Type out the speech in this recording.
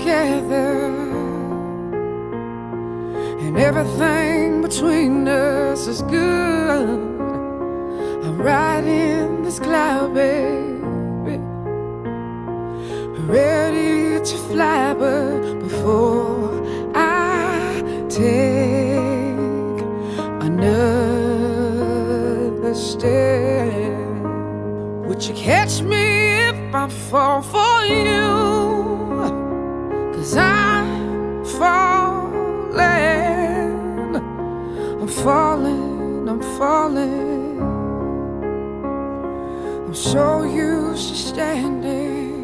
together, and everything between us is good. I'm riding this cloud, baby, ready to fly, but before I take another step, would you catch me if I fall for you? 'Cause I'm falling, I'm falling, I'm falling. I'm so used to standing